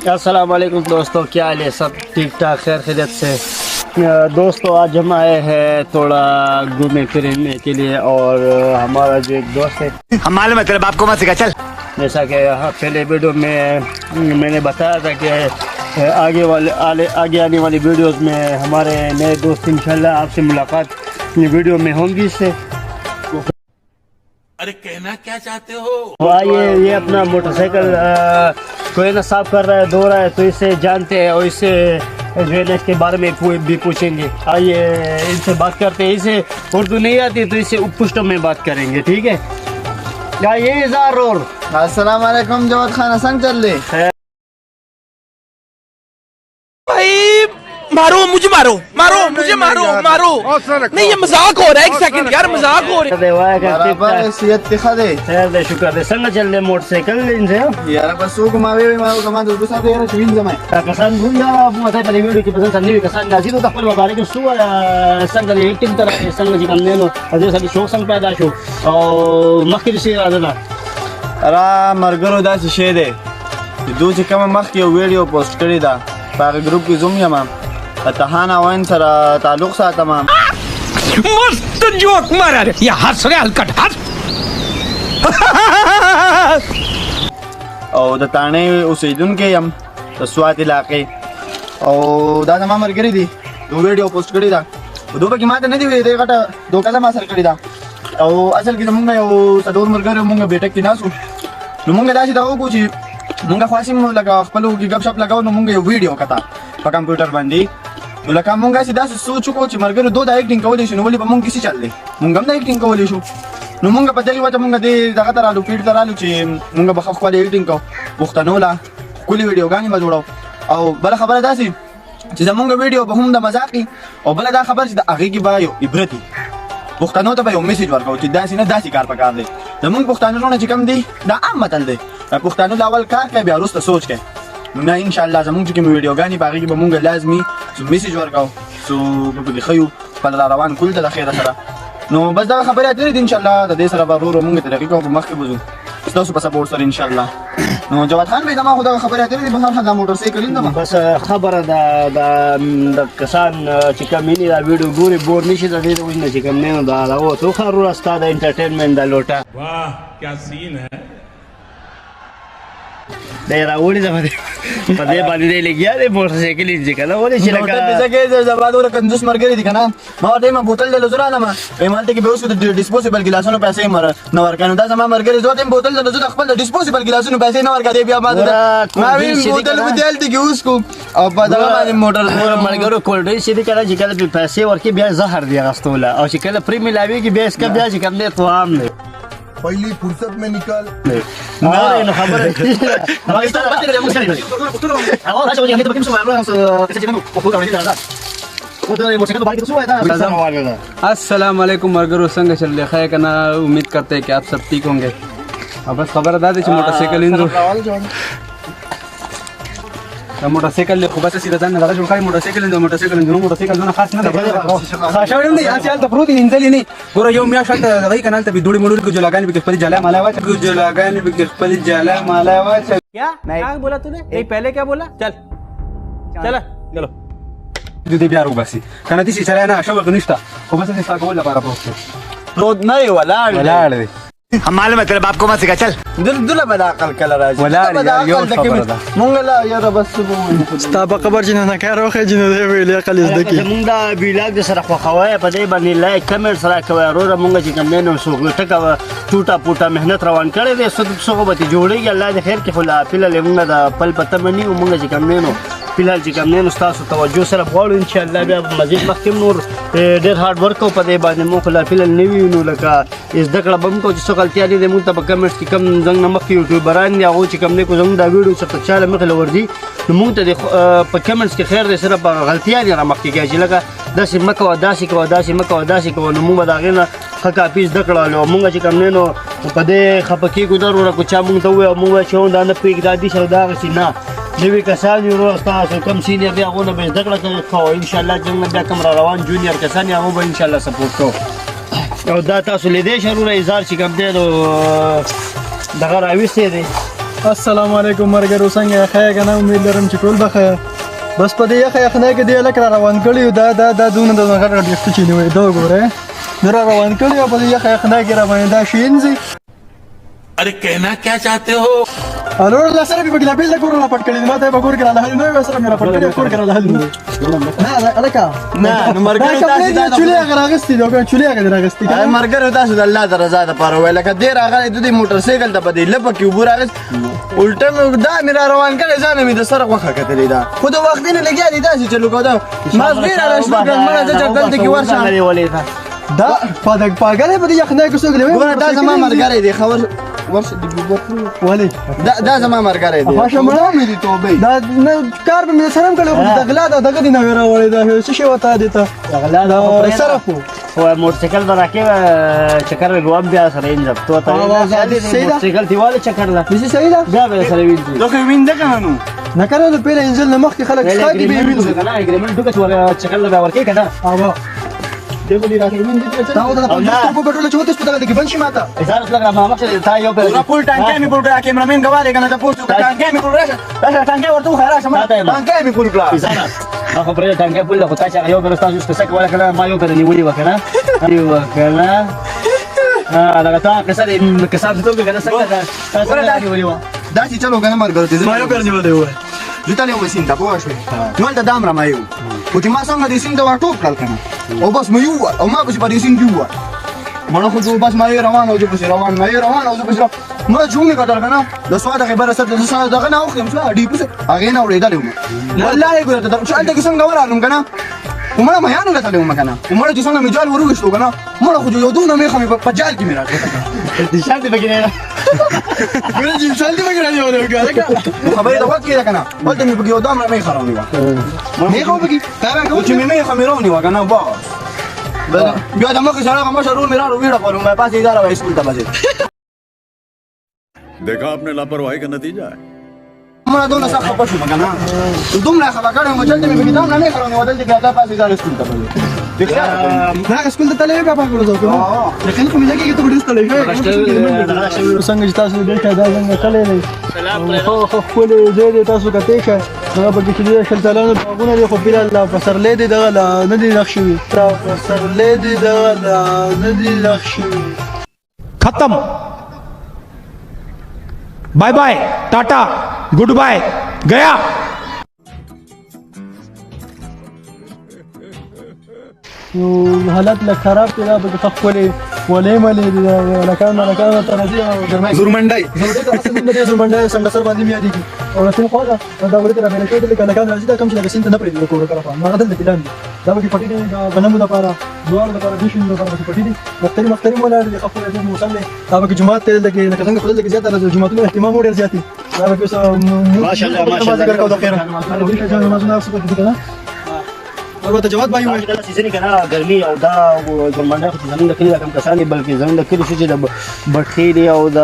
अस्सलाम वालेकुम दोस्तों, क्या हाल है? सब ठीक ठाक, खैर खैरियत से। दोस्तों आज हम आए हैं थोड़ा घूमने फिरने के लिए और हमारा जो एक दोस्त है, हम मालूम है तेरे बाप को मत सिखा चल। जैसा कि पहले वीडियो में मैंने बताया था कि आगे आने वाली वीडियोस में हमारे नए दोस्त इंशाल्लाह आपसे मुलाकात वीडियो में होंगी इससे। अरे कहना क्या चाहते हो? तो आइए, ये अपना मोटरसाइकिल कोई ना साफ कर रहा है, धो रहा है, तो इससे जानते हैं और इससे जो है ना इसके बारे में भी पूछेंगे। आइए इनसे बात करते हैं। इसे उर्दू नहीं आती तो इससे उपपुष्ट में बात करेंगे, ठीक है? क्या ये इज़ार और अस्सलाम वालेकुम जवाद खान हसन चल रहे भाई मारो मुझे, मारो मुझे, मारो नहीं, ये मजाक हो रहा है। एक सेकंड यार, मजाक हो रहा है। बराबर सियत दिखा दे खैर दे, शुक्र दे। संग चल रहे मोटरसाइकिल इनसे यार बस सो घुमावे मारो कमा दो दूसरा तो यार चुइन जमाए कसान भूल जा मत है पहले वीडियो की पसंद करनी कसान गाजी तो तक बारे के सु संग एक्टिंग तरह संग जी करने लो अजय सभी शौक संग पैदा शो और मखिर से आदना अरा मरगरो दा शे दे दो چې کوم مخ یو ویډیو پوسټ کړی دا په ګروپ کې زوم یم تهانا وین سره تعلق ساتم मस्त जोक मारा रे, ये हंस रहे हलकट हंस। او د تانه اوسیدونکو یم د سوات علاقې او دا زما مرګري دي دو ویډیو پوسټ کړی دا دوه پکې ماته نه دی وی دی غټه دوه کله ما سره کړی دا او اصل کې موږ یو څلور مرګره موږ بیٹک کې ناسو نو موږ دا چې دا وکړو چې موږ خاصم لگا خپلو کې غب شپ لگاو نو موږ یو ویډیو کتا په کمپیوټر باندې نو لکه موږ چې دا سوچ وکړو چې مرګره دوه د ایکټینګ کولې شو نو ولې به موږ کیسه چل دی موږ هم د ایکټینګ کولې شو نو موږ په دغه وجه موږ دې دغه ترالو پیډ ترالو چې موږ به خپل ایډیټینګ کو پښتنو لا کلی ویډیوګانې به جوړو او بل خبره دا سي چې زمونږ ویډیو به هم د مزاقي او بل دا خبر چې د هغه کې به یو عبرتي پښتنو ته به یو میسج ورکو چې داسې نه داسې کار پکار دی زمونږ پښتانه چې کم دي دا عام متل دی پښتانه اول کار کوي بیا وروسته سوچ کوي نو نه ان شاء الله زمونږ چې کوم ویډیوګانې په هغه کې به موږ لازمي میسج ورکو سو به خيو خپل روان کول د خیره سره نو بس دا خبره اترې دي ان شاء الله د دې سره به ورو موږ طریقې کوو مخکې بوزو تاسو په سپورټ سره ان شاء الله نو جواد خان به ما خدا خبره اترې دي په هر حال موټر سایکل نه بس خبره د کسان چې کمینی دا ویډیو ګوري بور نشي د دې ویني چې کم نه دا او تو خرو راستا د انټرټینمنت د لوټه वाह क्या सीन है। دا راوړي دا په دې باندې دی لګیا دی موټر سایکل یې کنه ولې چې موټر دې ځکه زباد ور کنجوس مرګري دي کنه ما ورته ما بوتل له زرا نه ما ایمالته کې به اوس د ډیسپوزیبل ګلاسونو پیسې مر نه ورکنه دا زما مرګري زو ته بوتل له زو خپل ډیسپوزیبل ګلاسونو پیسې نه ورکړي بیا ما وی بوتل بدل دي اوس کو او په دا باندې موټر مرګرو کول ډی چې کله چې کله پیسې ورکې بیا زهر دی غستوله او چې کله پری ملاوي کې بیا اس کا بیا چې کم دی تو عام دی पहली फुर्सत में निकल نه خبره अस्सलाम वालेकुम मरगरो संग चल रहा है कना उम्मीद करते हैं कि आप सब ठीक होंगे अब बस खबर दा दे मोटरसाइकिल मोटरसाइकिल ले खूब से सीधा जाने लगा जो मोटरसाइकिल जो खास ना खाशावडम नहीं आजकल तो प्रोटीन इंजली नहीं गोरा यो मिया शट गई कनाल तभी दुड़ी मुड़ी को जो लगाने बिकस पली जाला मालावा जो लगाने बिकस पली जाला मालावा क्या क्या बोला तूने ये पहले क्या बोला चल चला चलो दे प्यार होगा सी कना ती चला ना अशा वर्गनिष्ठा खूब से सा को ला पारा पोस्ट रोड नहीं वला हम मालूम है तेरे बाप को मत सिखा चल دل بدا عقل کله راځي ولا یو خبره ده مونږ لا یاره بس ستا په قبر جنو نه کار وخه جنو دی ویل عقل زده کی مونږ دا ویلاګ سره خوخوي په دې باندې لایک کمنټ سره کوي وروره مونږ چې کوم نه سو ټکا ټوټا پوټا مهنت روان کړی دي سو به جوړیږي الله دې خیر کې خلا فل مونږ دا پل پته منی مونږ چې کوم نه فلحال چې کوم نه تاسو توجه سره غواړو ان شاء الله بیا مزید مخکې نور ډېر هارد ورک او په دې باندې مو خلا فلحال نیو نو لکه از دکړه بم کو چې څو غلطیا دي مونږ ته په کمنټس کې کم زنګ نه مخکې یوټیوبران یا او چې کوم نه کو زنګ دا ویډیو څخه چاله مخ لور دي نو مونږ ته په کمنټس کې خیر دې سره په غلطیا دي را مخکې کې چې لکه داسې مکو داسې کو داسې مکو داسې کو نو مونږ دا غنه خکا پیس دکړه له مونږ چې کوم نه په دې خپکی کو ضرور کو چا مونږ ته وې مونږ چې دا نه پیګ دادی سره دا غسی نه نوی کسان یو تاسو کم سینیر بیا غونه به دکړه کوي ان شاء الله څنګه بیا کم روان جونیئر کسان یا به ان شاء الله سپورټ کو او دا تاسو لیدې شروع اظهار چې کوم دی دغه راويسته دي السلام علیکم مرګرو څنګه ښه کنه امید لرم چې ټول بخیر بس په دې یخه نه کې دی لکه روان کړی دا دونه د غړ ډیفت چي نیوي دا ګوره دا روان کړی په دې یخه نه کې روان دا شینځي अरे कहना क्या चाहते हो الور لا سره به بلا بیل کور لا پټ کړی ما ته به کور کړه له نو سره مې پټ کړی کور کړه له نه الکا نه مرګرو تاسو دا چولې هغه راغستې دا چولې هغه راغستې دا مرګرو تاسو د الله د رضا لپاره وای لکه ډیر هغه د موټر سایکل ته بدې لپاره کې وبور راغس الټه مې دا مې روان کړی ځان مې د سره خوخه کتلې دا خو د وخت نه لګیا دي تاسو چلو کو دا ما غیر راځم مړه چې دلته کې ورشه دا پاګل په دې یخ نه کې څوک دی ګوره دا زما مرګره دی خبر ورشه د ګوبر ولی دا زما مرګره دی هاشه مړه مې دي توبې دا نه کار به مې سره کړو خو د غلا دغه دی نه وراولې دا څه شی وته دي ته غلا دا سره خو هو موټرسایکل براکه چکر به ګوام بیا سره انځب تو ته موټرسایکل دیواله چکر لا دې صحیح ده بیا به سره وینځي دوی وینځه کنه نو نه کړو د پیله انجل نه مخکې خلک خاطي به وینځي کنه اګریمنت ټوکه ور چکر لا ورکې کنه اوبه دغه دی راځي وینځه دا د په پټول چې وته ستګه کې بنشي ماته ازار لګا ما مخه تا یو پورا فول ټانکې مې پورا کیمرامین غواړي کنه ته پوښتنه ټانکې مې پورا راشه ټانکې ورته خیره شمه ټانکې مې پورا کړه ازار هغه پرې ټانکې پول له تا چې یو بر تاسو څه کوله کنه ما یو پر نیولې وکنه ایو کنه دا تا کسر کسر ته کنه څنګه دا څنګه نیولې و دا چې چلو کنه مرګ ورته ما یو پر نیولې و زه له وسین ته پوه شو نو دا دام را ما یو او چې ما څنګه دې سین ته ورټوپ کړل کنه او بس مې یو او ما به په دې سین یو مړه خو جو بس ما یې روان او جو بس روان ما یې روان او جو بس ما جومې کتر کنه د سواده خبره ست د سواده دغه نه اوخم شو اډی پس هغه نه اورېدل والله ګوره ته چې الته څنګه ورانم کنه ومړه ما یانو لته ومه کنه ومړه چې څنګه مجال ورغښتو کنه مړه خو یو دونه مې خمې په جال کې مې راځي دي شانتي بګینه ګورې چې سالتي وګړه دی ولې خبرې د وخت کې کنه ولته مې بګیو دام را مې خرابې و مې خو بګی تا چې مې خمې رونی و کنه باس بیا د مخ سره ما شروع مې راو ویډه کوم مې پاسې اداره وای سکول ته بځه देखा आपने लापरवाही का नतीजा है ما دونه څه خپه شو کنه دومره خبر کړم چې دې مې دام نه خرابې و دلته کې دا پاسې اداره سکول ته بځه دا سکول ته تللی بیا پاکړو ځو کنه لکه خو مې لګي چې ته ډېر ستړی شې څنګه چې تاسو دې ته دا څنګه کله نه خو خپل دې تاسو کته ښه هغه به چې دې شلتلانو باغونه دي خو بل الله پسرلې دي دغه نه دي لښوي پسرلې دي دغه نه دي لښوي खत्म bye bye tata goodbye गया یو حالت له خراب دی دا به خپل ولې ملې دی لکه ترځي او ګرمای زورمنډای زه اصل د زورمنډای څنګه سر باندې مې دي او څنګه خو دا ولې تر باندې کېدل کله راځي دا کوم چې لکه سینته نه پرې کوو کړه ما غدل دي پلان دا به پټې دي دا بنمو لپاره دوار لپاره د شین لپاره پټې دي مختلف مولا دي خپل د موسم دی دا به جمعات ته لکه څنګه خپل لکه زیاته د جمعاتونو اهتمام ډیر زیاتی دا به ماشاءالله ماشاءالله دا خیر نو دې چې ما زنه څه پټې کنه البته جواد بایو دا سیزن کنه ګرمي او دا ګرمانه خو زمونږ د کلی کم کسانې بلکې زمونږ د کلی چې د بټخېری او د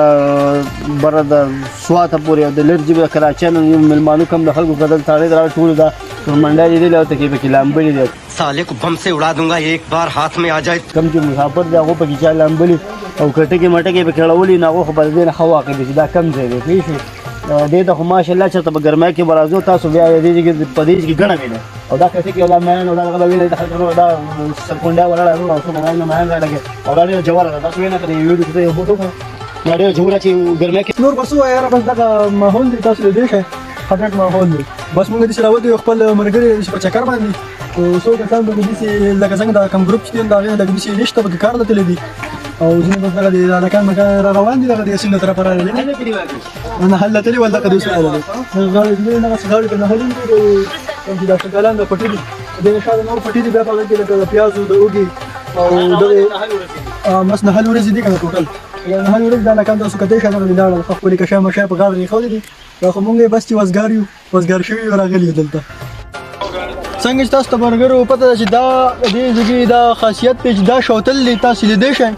بره د سواته پورې او د لرجي به کراچۍ نو ملمانو کم د خلکو بدل تاړې درا ټول دا ګرمانډا دې له ته کې به لامبلي دي साले को बम से उड़ा दूंगा एक बार हाथ में आ जाए کم چې مسافر دی هغه په کې چا لامبلي او کټکې مټکې به کړولې نه هغه خبر دې نه خوا کې دا کم ځای دی پیښ دې ته خو ماشاءالله چې ته ګرمای کې برازو تاسو بیا دې کې پدېج کې غنه ویني او دا کته کې ولا مې نو دا غلا ویني دا خلک دا سکونډا ولا نو اوس مې نه مې راځي او دا ډېر جوړه ده تاسو وینئ کله یو دې یو بوټو دا ډېر جوړه چې ګرمای کې نور بسو یاره بس دا ماحول دی تاسو دې ښه خټک ماحول دی بس موږ دې سره ودی خپل مرګري په چکر باندې او څو کسان به دې لکه څنګه دا کم ګروپ چې دا غي لکه دې نشته به کار لته دي او ځینې بس دغه دې دا کار مګر روان دي دغه دې سینه طرف راغلي انا حلت لي ولدا قد يسال غاړي دې نه غاړي نه هلين دي چې دا څنګه لاندې پټي دي دې شاده نور پټي دي بیا په کې لکه پیاز او د اوګي او دغه مس نه هلو رزي دي کنه ټوټل نه هلو رزي دا لکه تاسو کته شاده نه لاړ خپل کې شامه شای په غاړي خو دي دا خو مونږه بس چې وزګار شوی راغلي دلته څنګه چې تاسو ته برګرو پته چې دا دې ځګي دا خاصیت په دا شوتل دي تاسو لیدې شئ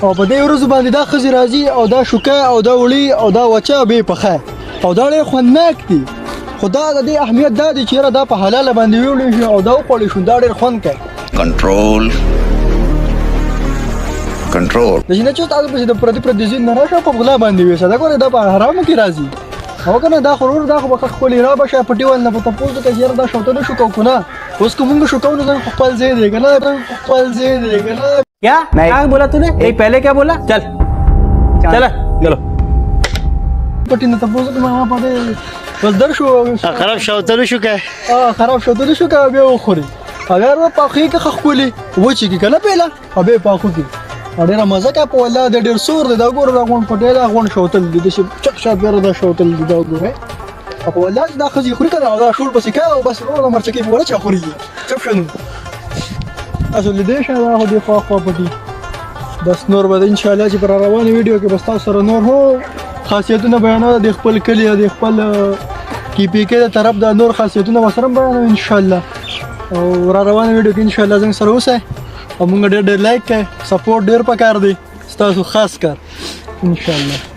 او په دې ورځ باندې دا خزي راځي او دا شوکه او دا وړي او دا وچه به پخه او دا ډېر خوندناک دي خدا د دې اهمیت دا دي چې دا په حلاله باندې ویول شي او دا وقول شو دا ډېر خوند کوي कंट्रोल कंट्रोल د جنه چې تاسو په دې پردي ځین نه راشه په غلا باندې وي دا ګوره دا په حرامو کې راځي او کنه دا خورور دا خو به خپل را بشه پټیوال نه پته پوزو کې یاره دا شوته نشو کو کنه اوس کومګه شو کو نه خپل ځای دی کنه خپل ځای دی کنه क्या क्या बोला तूने एक पहले क्या बोला चल चला चलो پټی نه تاسو ته ما پته بس در شو خراب شوته شو که خراب شوته نشو که بیا وخوري اگر و پاخي کې خپلې و چې کې کنه پیلا ابه پاخو کې ډېر مزه کا په ولا د ډېر سور دا ګور دا غون پټه دا غون شوتل دي چې چک شات بیر دا شوتل دي دا ګوره په ولا دا خزي خوري کنه دا شور پسې کا او بس نو مرچ کې ولا چا خوري چپ شنو اصل دې شه دا هو دی خو پټي بس نور به ان شاء الله چې پر روانه ویډیو کې بس تاسو سره نور هو خاصیتونه بیانول د خپل کلی د خپل کی پی کې طرف د نور خاصیتونه وسره بیانول ان شاء الله او را روانه ویډیو کې ان شاء الله زنګ سره اوسه او موږ ډېر لایک کړئ سپورټ ډېر پکار دی تاسو خاص کار ان شاء الله